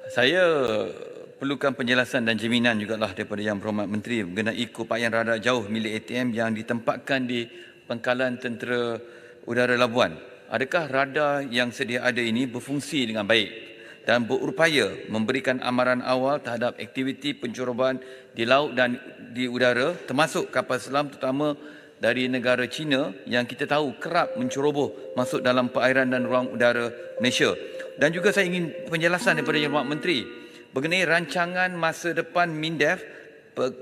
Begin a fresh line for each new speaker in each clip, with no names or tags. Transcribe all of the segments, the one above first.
Saya perlukan penjelasan dan jaminan jugalah daripada Yang Berhormat Menteri mengenai kopayan radar jauh milik ATM yang ditempatkan di Pangkalan Tentera Udara Labuan. Adakah radar yang sedia ada ini berfungsi dengan baik dan berupaya memberikan amaran awal terhadap aktiviti pencoroban di laut dan di udara, termasuk kapal selam terutama dari negara China yang kita tahu kerap menceroboh masuk dalam perairan dan ruang udara Malaysia? Dan juga saya ingin penjelasan daripada Yang Berhormat Menteri mengenai rancangan masa depan MINDEF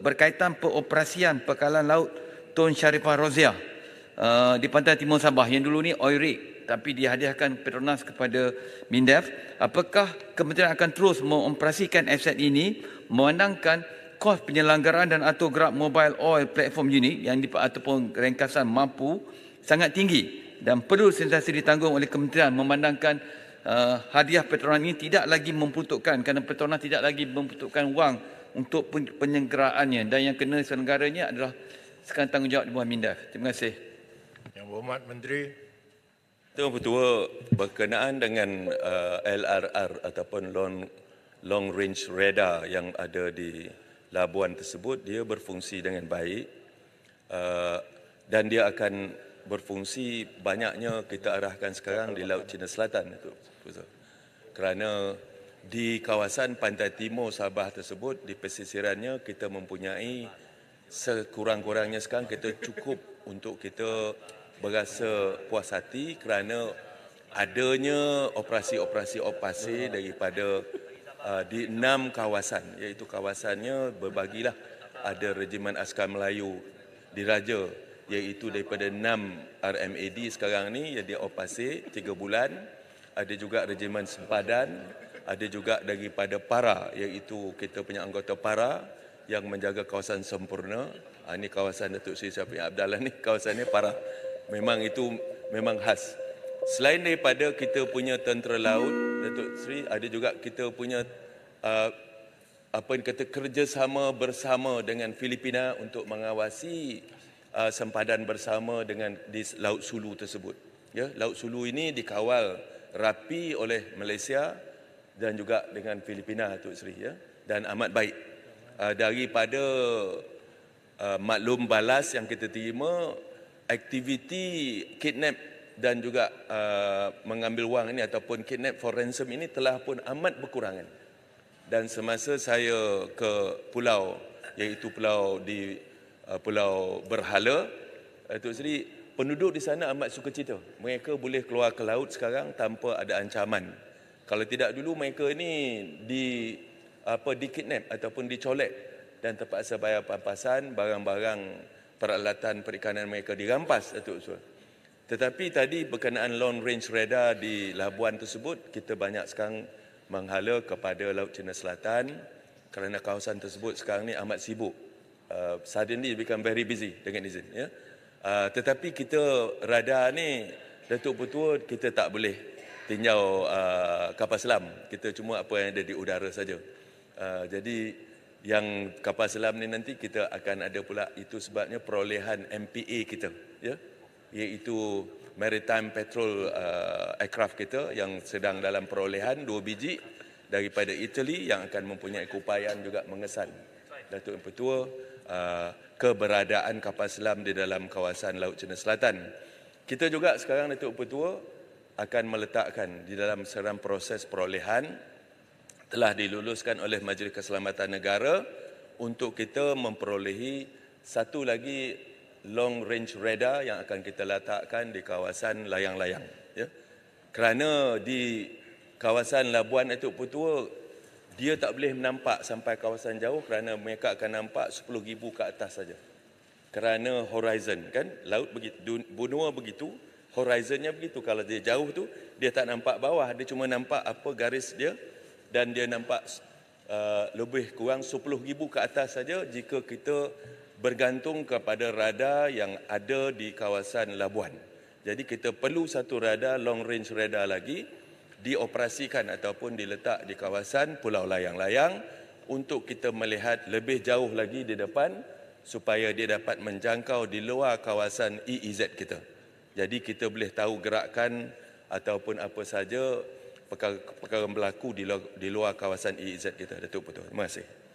berkaitan peroperasian Pangkalan Laut Tun Sharifah Roziah di pantai timur Sabah yang dulu ni oil rig tapi dihadiahkan Petronas kepada MINDEF. Apakah kementerian akan terus mengoperasikan aset ini memandangkan kos penyelenggaraan dan atur gerak mobile oil platform unit yang ataupun ringkasan mampu sangat tinggi dan perlu sentiasa ditanggung oleh kementerian memandangkan hadiah Petronas ini tidak lagi membutuhkan kerana Petronas tidak lagi membutuhkan wang untuk penyelenggaraannya dan yang kena selenggaranya adalah sekarang tanggungjawab di bawah MINDEF. Terima kasih.
Yang Berhormat Menteri.
Tuan Ketua, berkenaan dengan LRR ataupun long range radar yang ada di Labuan tersebut, dia berfungsi dengan baik dan dia akan berfungsi banyaknya kita arahkan sekarang di Laut Cina Selatan itu. Kerana di kawasan pantai timur Sabah tersebut, di pesisirannya kita mempunyai sekurang-kurangnya sekarang kita cukup untuk kita berasa puas hati kerana adanya operasi-operasi opasi daripada di 6 kawasan, iaitu kawasannya berbagilah. Ada Regimen Askar Melayu Diraja, iaitu daripada 6 RMAD sekarang ni yang dia opasi 3 bulan. Ada juga Regimen Sempadan, ada juga daripada PARA, iaitu kita punya anggota PARA yang menjaga kawasan sempurna. Ini kawasan Datuk Seri Syafiq Abdallah ni, kawasannya PARA. Memang itu memang khas. Selain daripada kita punya tentera laut, Datuk Seri, ada juga kita punya apa yang kata kerjasama bersama dengan Filipina untuk mengawasi sempadan bersama dengan di Laut Sulu tersebut. Ya, Laut Sulu ini dikawal rapi oleh Malaysia dan juga dengan Filipina, Datuk Seri, ya, dan amat baik. Daripada maklum balas yang kita terima, aktiviti kidnap dan juga mengambil wang ini ataupun kidnap for ransom ini telah pun amat berkurangan. Dan semasa saya ke pulau, iaitu pulau di Pulau Berhala, Datuk Seri, penduduk di sana amat sukacita. Mereka boleh keluar ke laut sekarang tanpa ada ancaman. Kalau tidak dulu mereka ini dikidnap ataupun dicolek dan terpaksa bayar pampasan, barang-barang peralatan perikanan mereka dirampas, Datuk Seri. Tetapi tadi berkenaan long range radar di Labuan tersebut, kita banyak sekarang menghala kepada Laut Cina Selatan kerana kawasan tersebut sekarang ni amat sibuk. Suddenly become very busy dengan izin. Ya. Tetapi kita radar ni, Datuk Ketua, kita tak boleh tinjau kapal selam. Kita cuma apa yang ada di udara saja. Jadi yang kapal selam ni nanti kita akan ada pula, itu sebabnya perolehan MPA kita, ya, iaitu Maritime Patrol Aircraft kita yang sedang dalam perolehan 2 biji daripada Italy yang akan mempunyai keupayaan juga mengesan, Datuk Ketua, keberadaan kapal selam di dalam kawasan Laut Cina Selatan. Kita juga sekarang, Datuk Ketua, akan meletakkan di dalam seram proses perolehan telah diluluskan oleh Majlis Keselamatan Negara untuk kita memperolehi satu lagi long range radar yang akan kita letakkan di kawasan layang-layang. Ya. Kerana di kawasan Labuan, Datuk Ketua, dia tak boleh nampak sampai kawasan jauh kerana mereka akan nampak 10,000 ke atas saja. Kerana horizon, kan, laut begitu, benua begitu, horizonnya begitu. Kalau dia jauh tu, dia tak nampak bawah, dia cuma nampak apa garis dia. Dan dia nampak lebih kurang 10,000 ke atas saja jika kita bergantung kepada radar yang ada di kawasan Labuan. Jadi kita perlu satu radar, long range radar lagi, dioperasikan ataupun diletak di kawasan Pulau Layang-Layang untuk kita melihat lebih jauh lagi di depan supaya dia dapat menjangkau di luar kawasan EEZ kita. Jadi kita boleh tahu gerakan ataupun apa saja perkara berlaku di luar kawasan EEZ kita, Datuk Putu. Terima kasih.